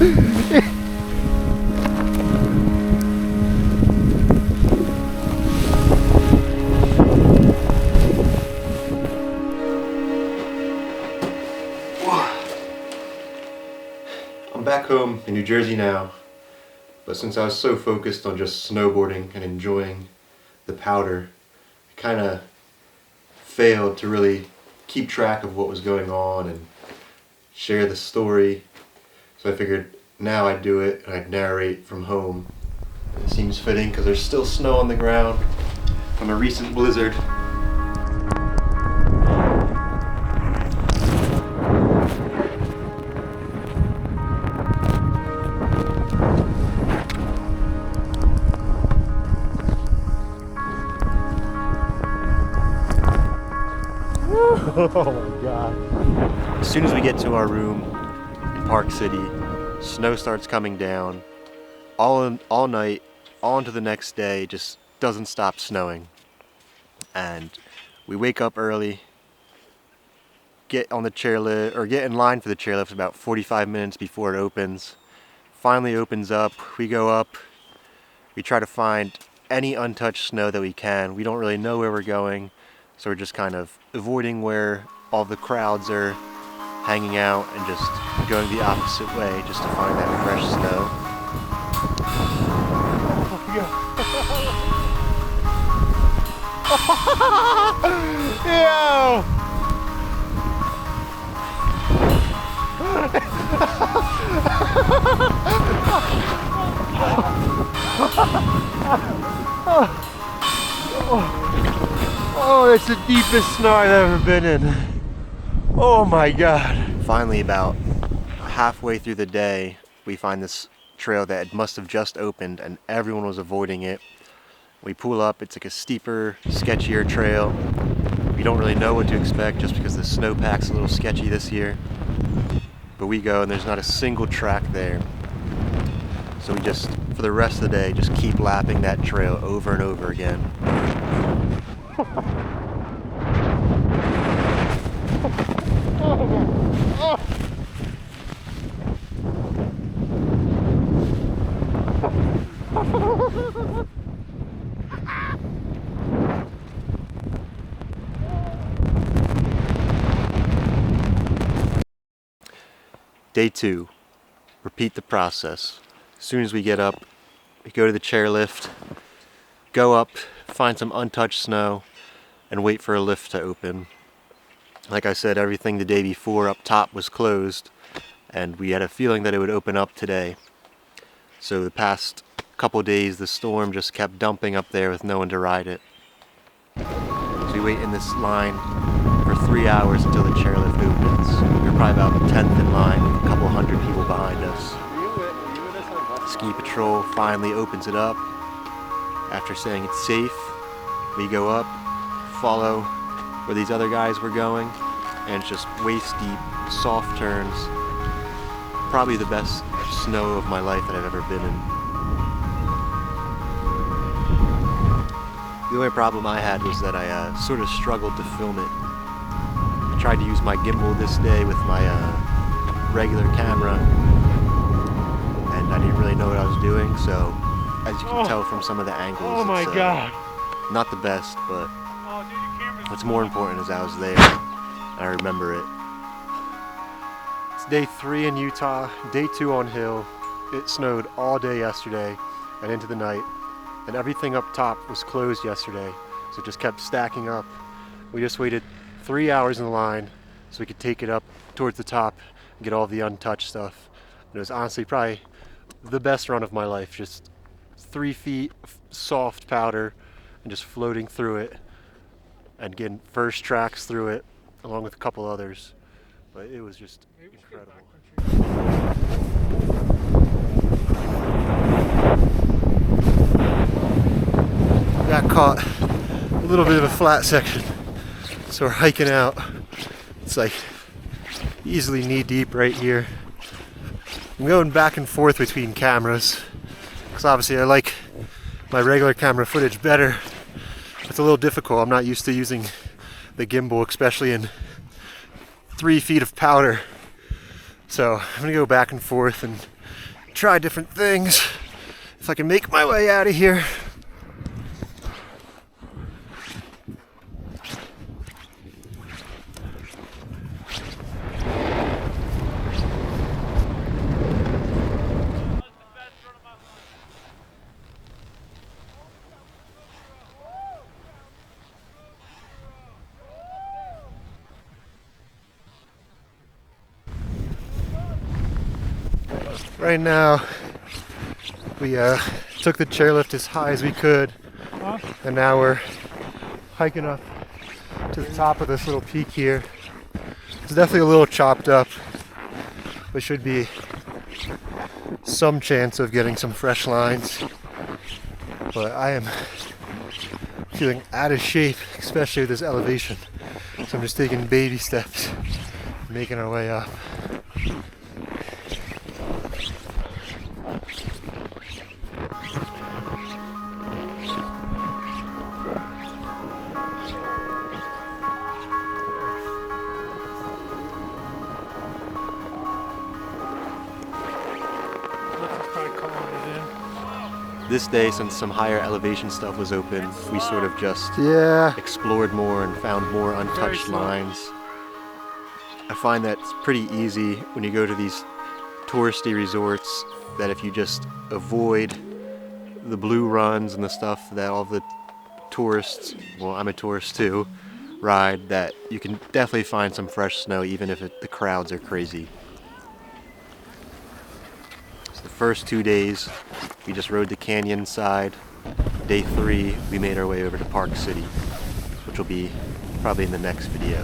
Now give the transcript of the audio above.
I'm back home in New Jersey now, but since I was so focused on just snowboarding and enjoying the powder, I kind of failed to really keep track of what was going on and share the story. So I figured now I'd do it and I'd narrate from home. It seems fitting because there's still snow on the ground from a recent blizzard. Oh my god. As soon as we get to our room in Park City, snow starts coming down. All night, all into the next day, just doesn't stop snowing. And we wake up early, get on the chairlift, or get in line for the chairlift about 45 minutes before it opens. Finally opens up, we go up, we try to find any untouched snow that we can. We don't really know where we're going, so we're just kind of avoiding where all the crowds are hanging out and just going the opposite way just to find that fresh snow. Yo! Oh, it's the deepest snow I've ever been in. Oh my god. Finally, about halfway through the day, we find this trail that must have just opened and everyone was avoiding it. We pull up, it's like a steeper, sketchier trail. We don't really know what to expect just because the snowpack's a little sketchy this year. But we go and there's not a single track there. So we just, for the rest of the day, just keep lapping that trail over and over again. Day 2. Repeat the process. As soon as we get up, we go to the chairlift, go up, find some untouched snow, and wait for a lift to open. Like I said, everything the day before up top was closed, and we had a feeling that it would open up today. So the past couple days, the storm just kept dumping up there with no one to ride it. So we wait in this line for 3 hours until the chairlift opens. We're probably about 10th in line with a couple hundred people behind us. Ski Patrol finally opens it up. After saying it's safe, we go up, follow where these other guys were going, and it's just waist deep, soft turns. Probably the best snow of my life that I've ever been in. The only problem I had was that I sort of struggled to film it. I tried to use my gimbal this day with my regular camera, and I didn't really know what I was doing, so as you can tell from some of the angles, oh my god, not the best, but what's more important is I was there, and I remember it. It's day 3 in Utah, day 2 on hill. It snowed all day yesterday and into the night, and everything up top was closed yesterday, so it just kept stacking up. We just waited 3 hours in the line so we could take it up towards the top and get all the untouched stuff. And it was honestly probably the best run of my life, just 3 feet of soft powder and just floating through it and getting first tracks through it along with a couple others. But it was just incredible. Got caught a little bit of a flat section, so we're hiking out. It's like easily knee deep right here. I'm going back and forth between cameras because obviously I like my regular camera footage better. It's a little difficult. I'm not used to using the gimbal, especially in 3 feet of powder. So I'm gonna go back and forth and try different things. If I can make my way out of here. Right now, we took the chairlift as high as we could, and now we're hiking up to the top of this little peak here. It's definitely a little chopped up, but should be some chance of getting some fresh lines. But I am feeling out of shape, especially with this elevation. So I'm just taking baby steps, making our way up. This day, since some higher elevation stuff was open, we sort of just explored more and found more untouched lines. I find that it's pretty easy when you go to these touristy resorts, that if you just avoid the blue runs and the stuff that all the tourists, well, I'm a tourist too, ride, that you can definitely find some fresh snow even if the crowds are crazy. So the first 2 days we just rode the canyon side. Day 3 we made our way over to Park City, which will be probably in the next video.